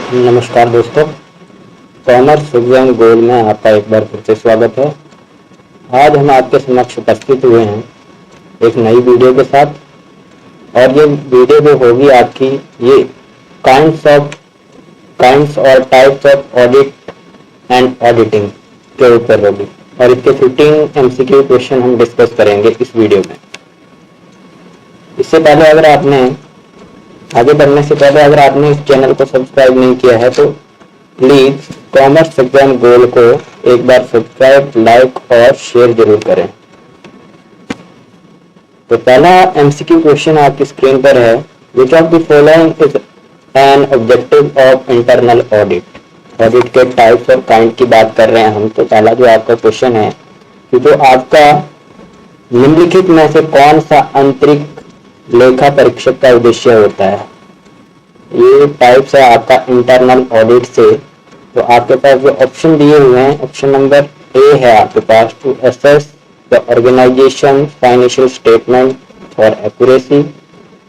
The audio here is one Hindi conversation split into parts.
नमस्कार दोस्तों, कॉमर्स एग्जाम गोल में आपका एक बार फिर से स्वागत है। आज हम आपके समक्ष उपस्थित हुए हैं एक नई वीडियो के साथ, और ये वीडियो जो होगी आपकी ये काइंड्स और types of audit and auditing के ऊपर होगी, और इसके 15 MCQ क्वेश्चन हम डिस्कस करेंगे इस वीडियो में। इससे पहले आगे बढ़ने से पहले अगर आपने इस चैनल को सब्सक्राइब नहीं किया है तो प्लीज कॉमर्स एग्जाम गोल को एक बार सब्सक्राइब, लाइक और शेयर जरूर करें। तो पहला MCQ क्वेश्चन आपकी स्क्रीन पर है, which of the following is an objective of internal audit. Audit के टाइप्स और काइंड की बात कर रहे हैं हम। तो पहला जो आपका क्वेश्चन है कि जो आपका निम्नलिखित में से कौन सा आंतरिक लेखा परीक्षक का उद्देश्य होता है। ये टाइप्स है आपका इंटरनल ऑडिट से। तो आपके पास जो ऑप्शन दिए हुए हैं, ऑप्शन नंबर ए है आपके पास, to assess the organization financial statement for accuracy,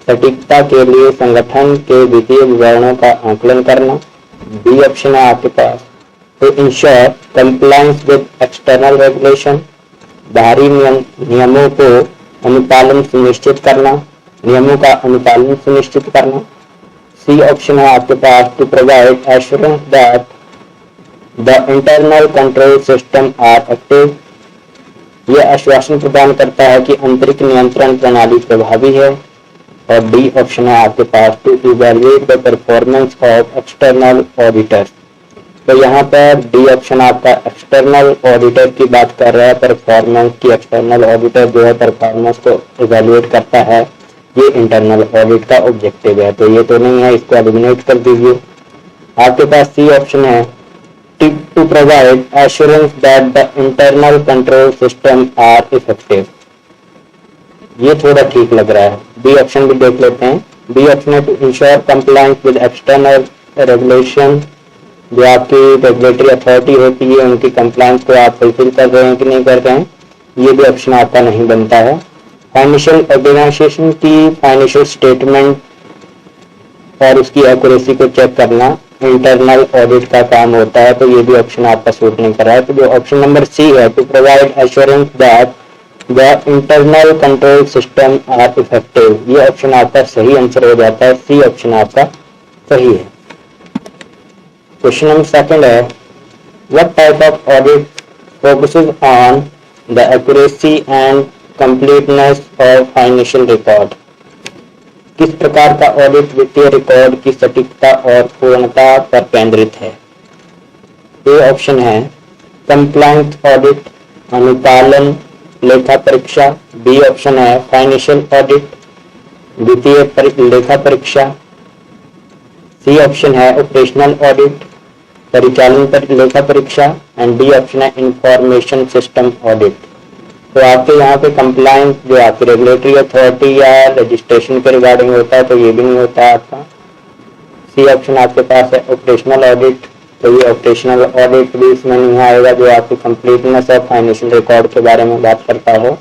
सटीकता के लिए संगठन के वित्तीय विवरणों का आकलन करना। बी ऑप्शन है आपके पास, to ensure compliance with external regulation, बाहरी नियमों को अनुपालन सुनिश्चित करना, नियमों का अनुपालन सुनिश्चित करना। सी ऑप्शन है आपके पास, to provide assurance that the internal control system are active, यह आश्वासन प्रदान करता है कि आंतरिक नियंत्रण प्रणाली प्रभावी है। और डी ऑप्शन है आपके पास, to evaluate the performance of external auditors. तो यहाँ पर डी ऑप्शन आपका एक्सटर्नल ऑडिटर की बात कर रहा है, परफॉर्मेंस की। एक्सटर्नल ऑडिटर जो है परफॉर्मेंस को इवैल्यूएट करता है, ये इंटरनल ऑडिट का ऑब्जेक्टिव है। तो ये तो नहीं है, इसको एलिमिनेट कर दीजिए। आपके पास सी ऑप्शन है, to provide assurance that the internal control system are effective, ये थोड़ा ठीक लग रहा है। बी ऑप्शन भी देख लेते हैं। बी ऑप्शन है, to ensure compliance with external regulation, जो आपकी रेगुलेटरी अथॉरिटी होती है उनकी कंप्लायंस को आप फुलफिल कर रहे हैं कि नहीं कर रहे हैं, ये भी ऑप्शन आपका नहीं बनता है। फाइनेंशियल ऑर्गेनाइजेशन की फाइनेंशियल स्टेटमेंट और उसकी एक्यूरेसी को चेक करना इंटरनल ऑडिट का काम होता है, तो ये भी ऑप्शन आपका सूट नहीं कर रहा है। तो जो ऑप्शन नंबर सी है, to provide assurance that the internal control system are effective, ये ऑप्शन आपका सही आंसर हो जाता है। सी ऑप्शन आपका सही है। क्वेश्चन नंबर सेकंड है, what type of audit focuses on the accuracy and completeness of financial record, किस प्रकार का ऑडिट वित्तीय रिकॉर्ड की सटीकता और पूर्णता पर केंद्रित है। ए ऑप्शन है कंप्लायंस ऑडिट, अनुपालन लेखा परीक्षा। बी ऑप्शन है फाइनेंशियल ऑडिट, वित्तीय लेखा परीक्षा। सी ऑप्शन है ऑपरेशनल ऑडिट, परिचालन पर लेखा परीक्षा। एंड डी ऑप्शन है इंफॉर्मेशन सिस्टम ऑडिट। तो आपके यहाँ पे कंप्लायंस जो आपकी रेगुलेटरी अथॉरिटी या रजिस्ट्रेशन के रिगार्डिंग होता है, तो ये भी नहीं होता है आपका। सी ऑप्शन आपके पास है ऑपरेशनल ऑडिट, तो ये ऑपरेशनल ऑडिट भी इसमें नहीं आएगा, जो आपकी कंप्लीटनेस ऑफ फाइनेंशियल रिकॉर्ड के बारे में बात करता हो।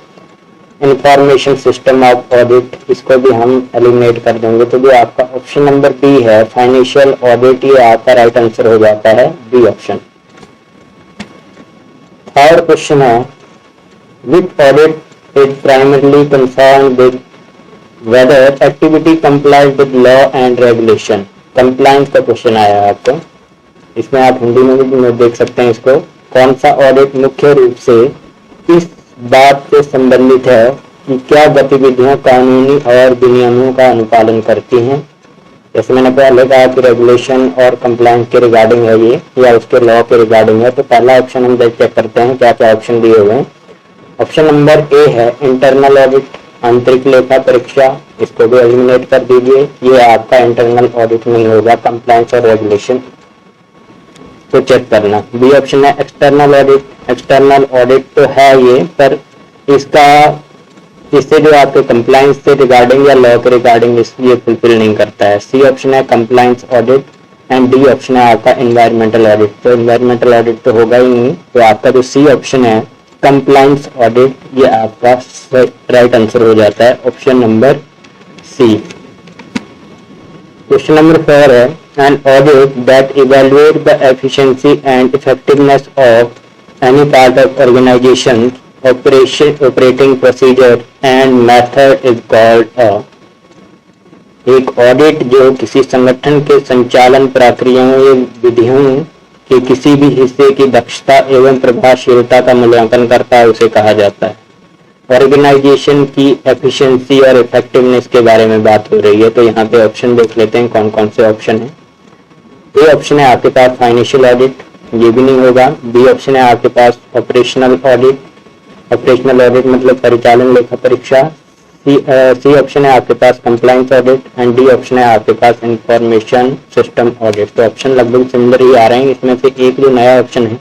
इंफॉर्मेशन सिस्टम ऑफ ऑडिट, इसको भी हम एलिमिनेट कर देंगे। तो जो आपका ऑप्शन नंबर बी है फाइनेंशियल ऑडिट, ये आपका राइट आंसर हो जाता है, बी ऑप्शन। थर्ड क्वेश्चन है, which audit is primarily concerned with whether activity complies with law and regulation। compliance का क्वेश्चन आया है आपको, इसमें आप हिंदी में भी देख सकते हैं इसको। कौन सा ऑडिट मुख्य रूप से इस बात से संबंधित है कि क्या गतिविधियां कानूनी और विनियमों का अनुपालन करती हैं। जैसे मैंने पहले कहा कि रेगुलेशन और कंप्लायंस के रिगार्डिंग है ये, या उसके लॉ के रिगार्डिंग है। तो पहला ऑप्शन हम चेक करते हैं क्या क्या ऑप्शन दिए हुए हैं। ऑप्शन नंबर ए है इंटरनल ऑडिट, आंतरिक लेखा परीक्षा, इसको भी एलिमिनेट कर दीजिए, ये आपका इंटरनल ऑडिट नहीं होगा, कंप्लायंस और रेगुलेशन को चेक करना। बी ऑप्शन है एक्सटर्नल ऑडिट, एक्सटर्नल ऑडिट तो है ये, पर इससे जो आपके कंप्लायंस से रिगार्डिंग या लॉ के रिगार्डिंग ये फुलफिल नहीं करता है। सी ऑप्शन है compliance audit and D option है आपका एनवायरमेंटल ऑडिट। तो एनवायरमेंटल ऑडिट तो होगा ही नहीं, तो आपका जो सी ऑप्शन है कंप्लायंस ऑडिट, ये आपका राइट आंसर हो जाता है, option number C. Question number 4 है, an audit that evaluates the efficiency and effectiveness of any part of organization's operating procedure and method is called a। एक ऑडिट जो किसी संगठन के संचालन प्रक्रियाओं या विधियों के किसी भी हिस्से की दक्षता एवं प्रभावशीलता का मूल्यांकन करता है उसे कहा जाता है। ऑर्गेनाइजेशन की एफिशिएंसी और इफेक्टिवनेस के बारे में बात हो रही है, तो यहाँ पे ऑप्शन देख लेते हैं कौन कौन से ऑप्शन है। ए ऑप्शन है आपके पास फाइनेंशियल ऑडिट, ये भी नहीं होगा। बी ऑप्शन है आपके पास ऑपरेशनल ऑडिट, ऑपरेशनल ऑडिट मतलब परिचालन लेखा परीक्षा। सी ऑप्शन है आपके पास compliance audit and D option है आपके पास इंफॉर्मेशन सिस्टम ऑडिट। तो ऑप्शन लगभग सिमिलर ही आ रहे हैं। इसमें से एक जो नया ऑप्शन है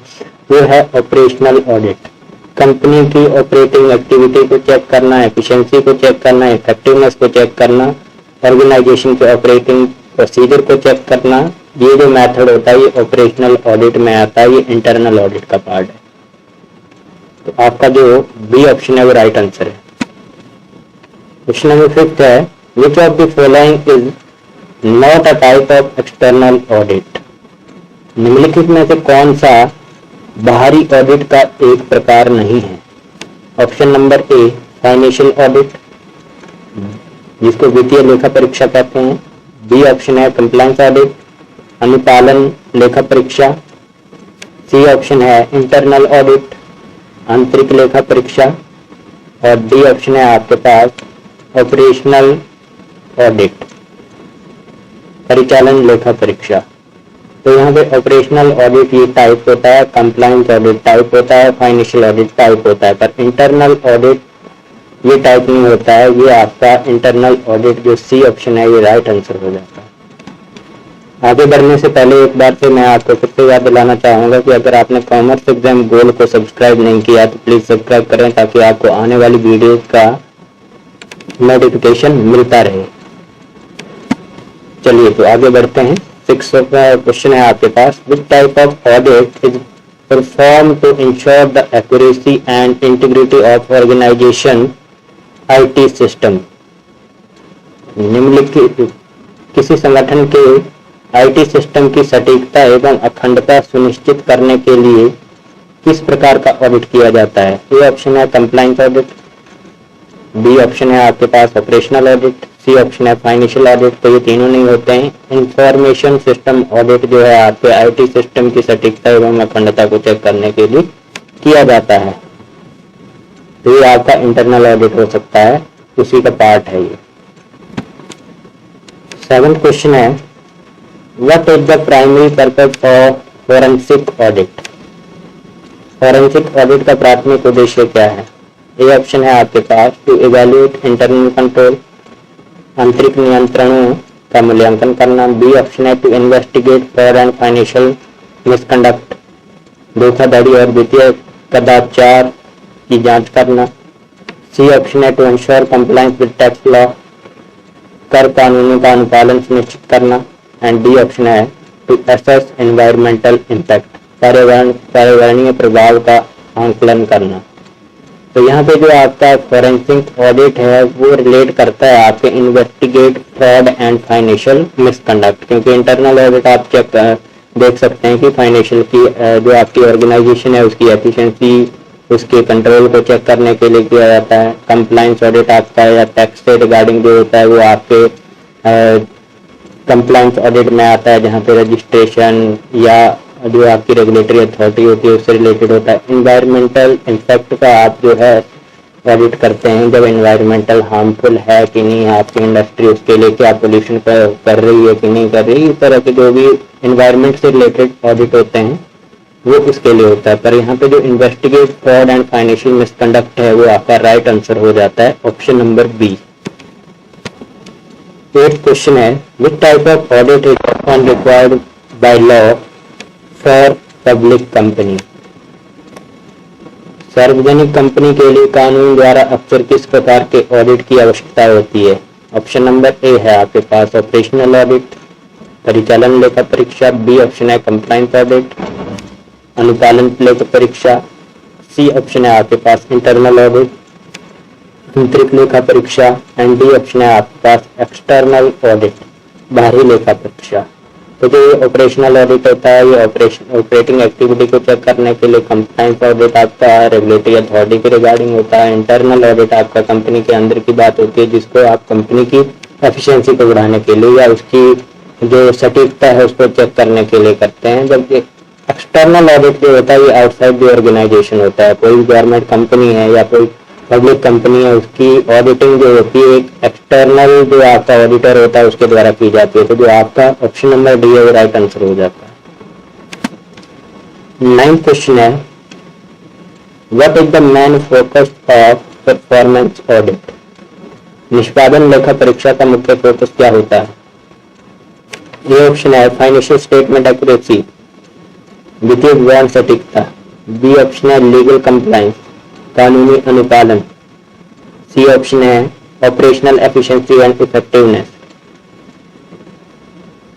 वो है ऑपरेशनल ऑडिट। कंपनी की ऑपरेटिंग एक्टिविटी को चेक करना, एफिशिएंसी को चेक करना, इफेक्टिवनेस को चेक करना, ऑर्गेनाइजेशन के ऑपरेटिंग प्रोसीजर को चेक करना, ये जो मेथड होता है ये ऑपरेशनल ऑडिट में आता है, ये इंटरनल ऑडिट का पार्ट है। तो आपका जो बी ऑप्शन है वो राइट आंसर है। क्वेश्चन नंबर 5 है which of the following is not a type of external audit. निम्नलिखित में से कौन सा बाहरी ऑडिट का एक प्रकार नहीं है। Option number a financial audit जिसको वित्तीय लेखा परीक्षा कहते हैं। बी ऑप्शन है कंप्लायंस ऑडिट अनुपालन लेखा परीक्षा। सी ऑप्शन है इंटरनल ऑडिट आंतरिक लेखा परीक्षा और डी ऑप्शन है आपके पास ऑपरेशनल ऑडिट परिचालन लेखा परीक्षा। तो यहाँ पे ऑपरेशनल ऑडिट ये टाइप होता है, कंप्लायंस ऑडिट टाइप होता है, फाइनेंशियल ऑडिट टाइप होता है, पर इंटरनल ऑडिट ये टाइप नहीं होता है। ये आपका इंटरनल ऑडिट जो सी ऑप्शन है ये राइट आंसर हो जाता है। आगे बढ़ने से पहले एक बार से मैं आपको फिर से याद दिलाना चाहूंगा कि अगर आपने कॉमर्स एग्जाम गोल को सब्सक्राइब नहीं किया तो प्लीज सब्सक्राइब करें ताकि आपको आने वाली वीडियो का नोटिफिकेशन मिलता रहे। चलिए तो आगे बढ़ते हैं। 6 क्वेश्चन है आपके पास which type of audit is perform to ensure the accuracy and integrity of organization IT system. निम्नलिखित किसी संगठन के आईटी सिस्टम की सटीकता एवं अखंडता सुनिश्चित करने के लिए किस प्रकार का ऑडिट किया जाता है। ए ऑप्शन है कंप्लायंस ऑडिट, बी ऑप्शन है आपके पास ऑपरेशनल ऑडिट, सी ऑप्शन है फाइनेंशियल ऑडिट। तो ये तीनों नहीं होते हैं। इंफॉर्मेशन सिस्टम ऑडिट जो है आपके आईटी सिस्टम की सटीकता एवं अखंडता को चेक करने के लिए किया जाता है। तो ये आपका इंटरनल ऑडिट हो सकता है, उसी का पार्ट है ये। 7th क्वेश्चन है what is the primary purpose of forensic audit. Forensic audit का प्राथमिक उद्देश्य क्या है। ए ऑप्शन है आपके पास टू इवैल्यूएट इंटरनल कंट्रोल आंतरिक नियंत्रणों का मूल्यांकन करना। बी ऑप्शन है to investigate fraud and financial misconduct धोखाधड़ी और वित्तीय कदाचार की जांच करना। सी ऑप्शन है to ensure compliance with tax law कर कानूनों का अनुपालन सुनिश्चित करना एंड डी ऑप्शन है टू असेस एनवायरमेंटल इम्पैक्ट पर्यावरणीय प्रभाव का आंकलन करना। तो यहाँ पे जो आपका फोरेंसिक ऑडिट है वो रिलेट करता है आपके investigate fraud and financial misconduct, क्योंकि इंटरनल ऑडिट आप चेक देख सकते हैं कि फाइनेंशियल की जो आपकी ऑर्गेनाइजेशन है उसकी एफिशिएंसी उसके कंट्रोल को चेक करने के लिए किया जाता है। कंप्लायंस ऑडिट आपका या टैक्स से रिगार्डिंग जो होता है वो आपके कंप्लायंस ऑडिट में आता है, जहाँ पे रजिस्ट्रेशन या जो आपकी रेगुलेटरी अथॉरिटी होती है उससे रिलेटेड होता है। इन्वायरमेंटल इम्पैक्ट का आप जो है ऑडिट करते हैं, जब इन्वायरमेंटल हार्मफुल है कि नहीं आपकी इंडस्ट्री, उसके लिए क्या पोल्यूशन कर रही है कि नहीं कर रही, इस तरह के जो भी इन्वायरमेंट से रिलेटेड ऑडिट होते हैं वो इसके लिए होता है। पर यहाँ पे जो investigate fraud and financial misconduct है वो आपका राइट आंसर हो जाता है, option number B. 8th question है which type of audit is often required by law for public company. सार्वजनिक कंपनी के लिए कानून द्वारा अक्सर किस प्रकार के ऑडिट की आवश्यकता होती है। ऑप्शन नंबर ए है आपके पास ऑपरेशनल ऑडिट परिचालन लेखा परीक्षा। बी ऑप्शन है कंप्लायंस ऑडिट अनुपालन लेखा परीक्षा। सी ऑप्शन है आपके पास इंटरनल ऑडिट आंतरिक लेखा परीक्षा एंड डी ऑप्शन है आपके पास एक्सटर्नल ऑडिट बाहरी लेखा परीक्षा। तो जो ये ऑपरेशनल ऑडिट होता है ये ऑपरेटिंग एक्टिविटी को चेक करने के लिए, कंप्लायंस ऑडिट आपका रेगुलेटरी अथॉरिटी के रिगार्डिंग होता है, इंटरनल ऑडिट आपका कंपनी के अंदर की बात होती है जिसको आप कंपनी की एफिशिएंसी को बढ़ाने के लिए या उसकी जो सटीकता है उसको चेक करने के लिए करते हैं। जब एक्सटर्नल ऑडिट जो होता है ये आउटसाइड द ऑर्गेनाइजेशन होता है। कोई गवर्नमेंट कंपनी है या कोई पब्लिक कंपनी है उसकी ऑडिटिंग जो होती है एक एक्सटर्नल जो आपका ऑडिटर होता है उसके द्वारा की जाती है। तो जो आपका ऑप्शन नंबर डी है वो राइट आंसर हो जाता है। 9th क्वेश्चन है what is the main focus of performance audit? निष्पादन लेखा परीक्षा का मुख्य फोकस क्या होता है? ये ऑप्शन है फाइनेंशियल स्टेटमेंट एक्यूरेसी, वित्तीय विवरण सटीकता, बी ऑप्शन है लीगल कंप्लायंस, कानूनी अनुपालन, सी ऑप्शन है ऑपरेशनल एफिशिएंसी एंड इफेक्टिवनेस,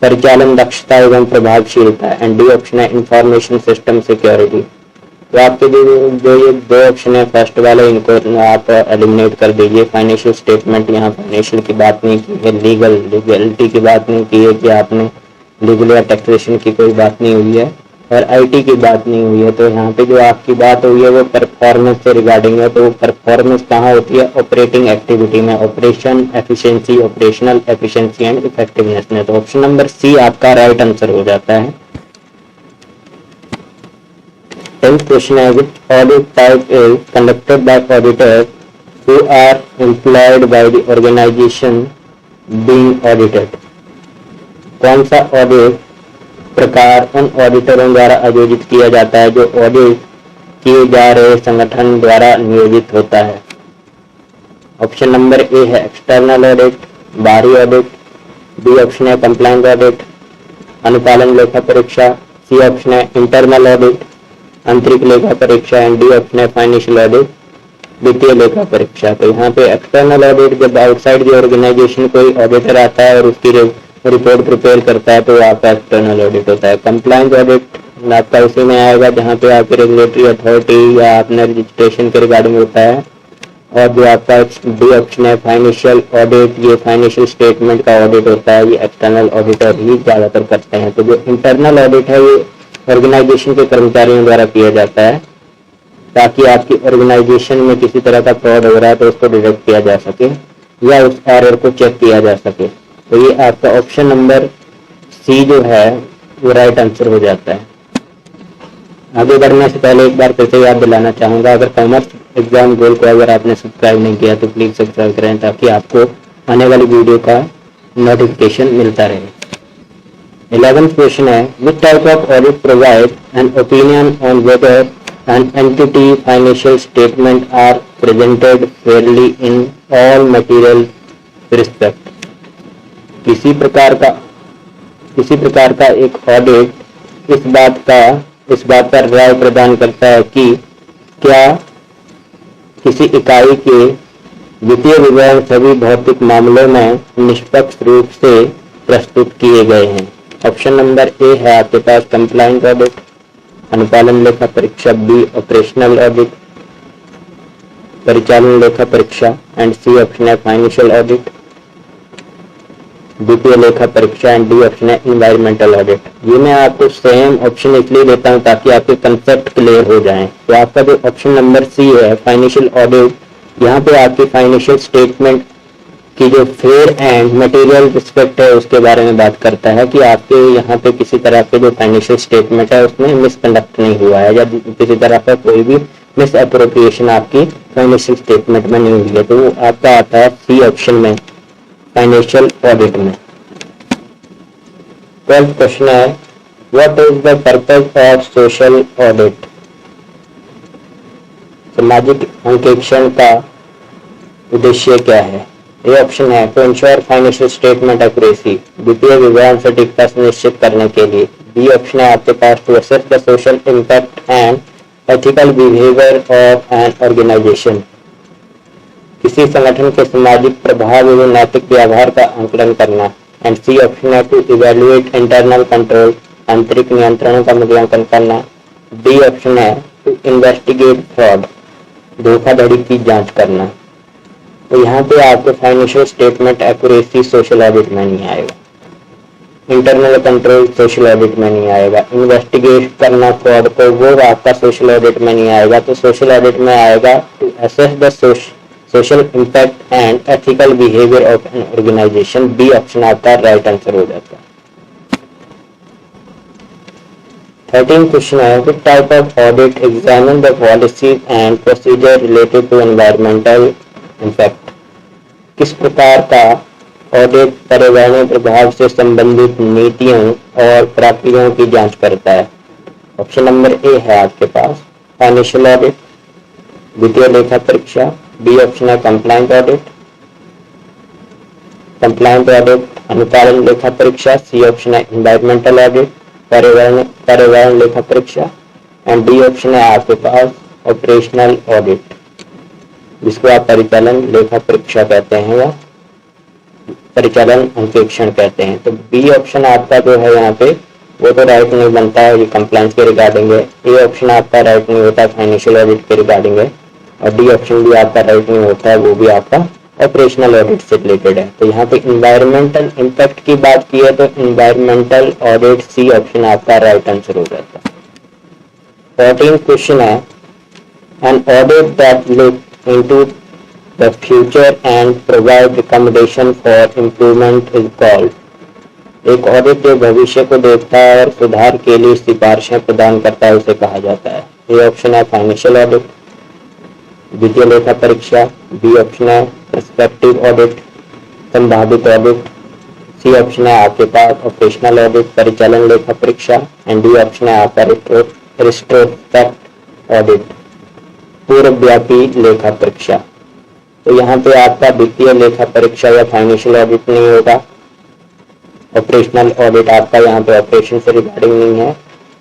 परिचालन दक्षता एवं प्रभावशीलता, एंड डी ऑप्शन है इंफॉर्मेशन सिस्टम सिक्योरिटी। तो आपके जो ये दो ऑप्शन है फर्स्ट वाले इनको आप एलिमिनेट कर दीजिए। फाइनेंशियल स्टेटमेंट, यहाँ फाइनेंशियल की बात नहीं की है, लीगलिटी की बात नहीं की है कि आपने लीगल या टैक्सेशन की कोई बात नहीं हुई है, और आईटी की बात नहीं हुई है। तो यहाँ पे जो आपकी बात हुई है वो परफॉर्मेंस से रिगार्डिंग है। तो वो परफॉर्मेंस कहाँ होती है? ऑपरेटिंग एक्टिविटी में, operation efficiency, operational efficiency and effectiveness में। तो ऑप्शन नंबर सी आपका राइट आंसर हो जाता है। 10th क्वेश्चन है which audit type is conducted by auditors who are employed by the organization being audited? कौन सा ऑडिट प्रकार उन ऑडिटरों द्वारा आयोजित किया जाता है जो ऑडिट किए जा रहे संगठन द्वारा नियोजित होता है? ऑप्शन नंबर ए है एक्सटर्नल ऑडिट, बाहरी ऑडिट, बी ऑप्शन है कंप्लायंस ऑडिट, अनुपालन लेखा परीक्षा, सी ऑप्शन है इंटरनल ऑडिट, आंतरिक लेखा परीक्षा, एंड डी ऑप्शन है फाइनेंशियल ऑडिट, वित्तीय लेखा परीक्षा। तो यहाँ पे एक्सटर्नल ऑडिट जब आउटसाइड द ऑर्गेनाइजेशन कोई ऑडिटर आता है और उसकी रिपोर्ट प्रिपेयर करता है तो आपका एक्सटर्नल ऑडिट होता है। कंप्लायंस ऑडिट आपका उसी में आएगा जहाँ पे आपकी रेगुलेटरी अथॉरिटी या अपने रजिस्ट्रेशन के रिगार्डिंग होता है, और जो आपका डी ऑप्शन है फाइनेंशियल ऑडिट, ये फाइनेंशियल स्टेटमेंट का ऑडिट होता है, ये एक्सटर्नल ऑडिटर ही ज्यादातर करते हैं। तो जो इंटरनल ऑडिट है ये ऑर्गेनाइजेशन के कर्मचारियों द्वारा किया जाता है ताकि आपकी ऑर्गेनाइजेशन में किसी तरह का फ्रॉड हो रहा है तो उसको डिटेक्ट किया जा सके या उस एरर को चेक किया जा सके। तो ये आपका ऑप्शन नंबर सी जो है वो राइट आंसर हो जाता है। आगे बढ़ने से पहले एक बार फिर से याद दिलाना चाहूंगा, अगर कॉमर्स एग्जाम गोल को अगर आपने सब्सक्राइब नहीं किया तो प्लीज सब्सक्राइब करें ताकि आपको आने वाली वीडियो का नोटिफिकेशन मिलता रहे। 11th क्वेश्चन है which type of audit provide an opinion on whether an entity financial statement are presented fairly in all material respect? किसी प्रकार का एक ऑडिट इस बात पर राय प्रदान करता है कि क्या किसी इकाई के वित्तीय विवरण सभी भौतिक मामलों में निष्पक्ष रूप से प्रस्तुत किए गए हैं। ऑप्शन नंबर ए है आपके पास कंप्लायंस ऑडिट, अनुपालन लेखा परीक्षा, बी ऑपरेशनल ऑडिट, परिचालन लेखा परीक्षा, एंड सी ऑप्शन है फाइनेंशियल ऑडिट, वित्तीय लेखा परीक्षा, एंड डी ऑप्शन है इन्वायरमेंटल ऑडिट। ये मैं आपको सेम ऑप्शन इसलिए देता हूं ताकि आपके कंसेप्ट क्लियर हो जाएं। तो आपका जो ऑप्शन नंबर सी है फाइनेंशियल ऑडिट, यहाँ पे आपकी फाइनेंशियल स्टेटमेंट की जो फेयर एंड मटेरियल रिस्पेक्ट है उसके बारे में बात करता है कि आपके यहाँ पे किसी तरह के जो फाइनेंशियल स्टेटमेंट है उसमें मिसकंडक्ट नहीं हुआ है या किसी तरह का कोई भी मिस अप्रोप्रिएशन आपकी फाइनेंशियल स्टेटमेंट में नहीं हुई है। तो वो आपका आता है सी ऑप्शन में फाइनेंशियल ऑडिट में। 12th क्वेश्चन है what is the purpose of social audit? सामाजिक अंकेक्षण का उद्देश्य क्या है? ये ऑप्शन है to ensure financial statement accuracy, वित्तीय विवरण सटीकता सुनिश्चित करने के लिए। बी ऑप्शन है आपके पास to assess the social impact and ethical behaviour of an organization, किसी संगठन के सामाजिक प्रभाव एवं नैतिक व्यवहार का आंकलन करना। एंड सी ऑप्शन है टू इवेल्युएट इंटरनल कंट्रोल, आंतरिक नियंत्रणों का मूल्यांकन करना। डी ऑप्शन है टू इन्वेस्टिगेट फ्रॉड, धोखाधड़ी की जांच करना। तो यहाँ पे आपके financial statement accuracy social audit में नहीं आएगा। इंटरनल कंट्रोल सोशल ऑडिट में नहीं आएगा। इन्वेस्टिगेट करना फ्रॉड को, वो आपका सोशल ऑडिट में नहीं आएगा। तो सोशल ऑडिट में आएगा to assess the social impact and ethical behaviour of an organisation. B option आपका राइट आंसर हो जाता है। 13 क्वेश्चन है, which type of audit examine the policies and procedure related to environmental impact. किस प्रकार का ऑडिट पर्यावरणीय प्रभाव से संबंधित नीतियों और प्रक्रियाओं की जांच करता है? ऑप्शन नंबर ए है आपके पास फाइनेंशियल ऑडिट, वित्तीय लेखा परीक्षा। बी ऑप्शन है कंप्लायंट ऑडिट, अनुपालन लेखा परीक्षा। सी ऑप्शन है एनवायरमेंटल ऑडिट, पर्यावरण लेखा परीक्षा। एंड डी ऑप्शन है आपके पास ऑपरेशनल ऑडिट, जिसको आप परिचालन लेखा परीक्षा कहते हैं या परिचालन अंकेक्षण कहते हैं। तो बी ऑप्शन आपका जो है यहाँ पे वो तो राइट नहीं बनता है, ये कंप्लायंस के रिगार्डिंग है। ए ऑप्शन आपका राइट नहीं होता, फाइनेंशियल ऑडिट के रिगार्डिंग है। और डी ऑप्शन भी आपका राइट नहीं होता है, वो भी आपका ऑपरेशनल ऑडिट से रिलेटेड है। तो यहाँ पे इन्वायरमेंटल इम्पैक्ट की बात की है तो इन्वायरमेंटल ऑडिट, सी ऑप्शन आपका राइट आंसर हो जाता है। 14 क्वेश्चन है, an audit that look into the future and provide recommendation for improvement is called। एक ऑडिट जो भविष्य को देखता है और सुधार के लिए सिफारिशें प्रदान करता है उसे कहा जाता है। ए ऑप्शन है फाइनेंशियल ऑडिट, वित्तीय लेखा परीक्षा। बी ऑप्शन है पर्सपेक्टिव ऑडिट, संभावित ऑडिट। सी ऑप्शन है आपके पास ऑपरेशनल ऑडिट, परिचालन लेखा परीक्षा। एंड डी ऑप्शन है आपका रिट्रोस्पेक्ट ऑडिट, पूर्वव्यापी लेखा परीक्षा। तो यहाँ पे आपका वित्तीय लेखा परीक्षा या फाइनेंशियल ऑडिट नहीं होगा। ऑपरेशनल ऑडिट आपका यहाँ पे ऑपरेशन से रिगार्डिंग नहीं है।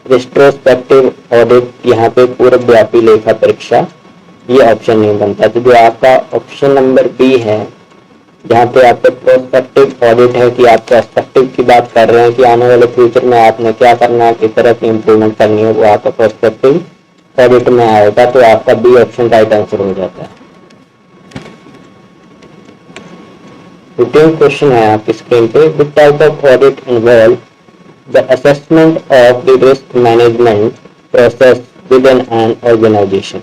रिट्रोस्पेक्टिव ऑडिट यहाँ पे पूर्वव्यापी लेखा परीक्षा, ये ऑप्शन नहीं बनता। तो जो आपका ऑप्शन नंबर बी है, जहाँ पे आपका प्रोस्पेक्टिव ऑडिट है कि आप प्रोस्पेक्टिव की बात कर रहे हैं कि आने वाले फ्यूचर में आपने क्या करना है, किस तरह की इंप्रूवमेंट करनी है, वो आपका प्रोस्पेक्टिव ऑडिट में आएगा। तो आपका बी ऑप्शन राइट आंसर हो जाता है। 15 क्वेश्चन है आपकी स्क्रीन पे, which type of audit involve the assessment of the risk management process with an organisation.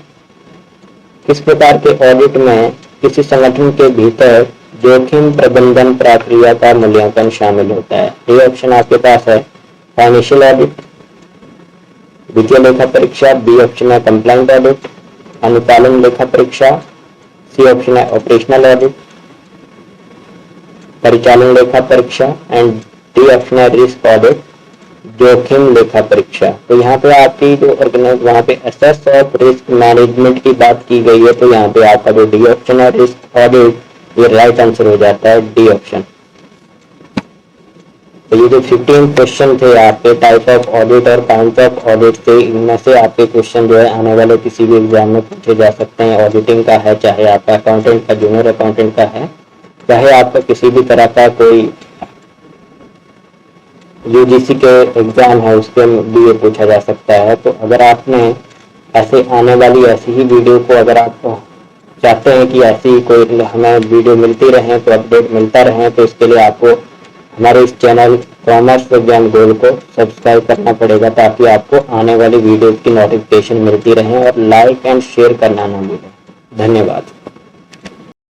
किस प्रकार के ऑडिट में किसी संगठन के भीतर जोखिम प्रबंधन प्रक्रिया का मूल्यांकन शामिल होता है? ये ऑप्शन आपके पास है फाइनेंशियल ऑडिट, वित्तीय लेखा परीक्षा। बी ऑप्शन है कंप्लायंट ऑडिट, अनुपालन लेखा परीक्षा। सी ऑप्शन है ऑपरेशनल ऑडिट, परिचालन लेखा परीक्षा। एंड डी ऑप्शन है रिस्क ऑडिट, जोखिम लेखा परीक्षा। तो यहाँ पे आपकी जो वहाँ पे असेस ऑफ रिस्क मैनेजमेंट की बात की गई है, तो यहाँ पे आपका जो डी ऑप्शन है रिस्क ऑडिट, ये राइट आंसर हो जाता है, डी ऑप्शन। तो ये जो 15 क्वेश्चन थे आपके टाइप ऑफ ऑडिट और काइंड ऑफ ऑडिट थे, इनमें से आपके क्वेश्चन जो है आने वाले किसी भी एग्जाम में पूछे जा सकते हैं। ऑडिटिंग का है, चाहे आपका अकाउंटेंट का, जूनियर अकाउंटेंट का है, चाहे आपका किसी भी तरह का कोई यूजीसी के एग्जाम है उसके भी ये पूछा जा सकता है। तो अगर आपने ऐसे आने वाली ऐसी ही वीडियो को अगर आप चाहते हैं कि ऐसी कोई हमें वीडियो मिलती रहे, तो अपडेट मिलता रहे, तो इसके लिए आपको हमारे इस चैनल कॉमर्स विज्ञान गोल को सब्सक्राइब करना पड़ेगा, ताकि आपको आने वाली वीडियो की नोटिफिकेशन मिलती रहे और लाइक एंड शेयर करना ना भूलें। धन्यवाद।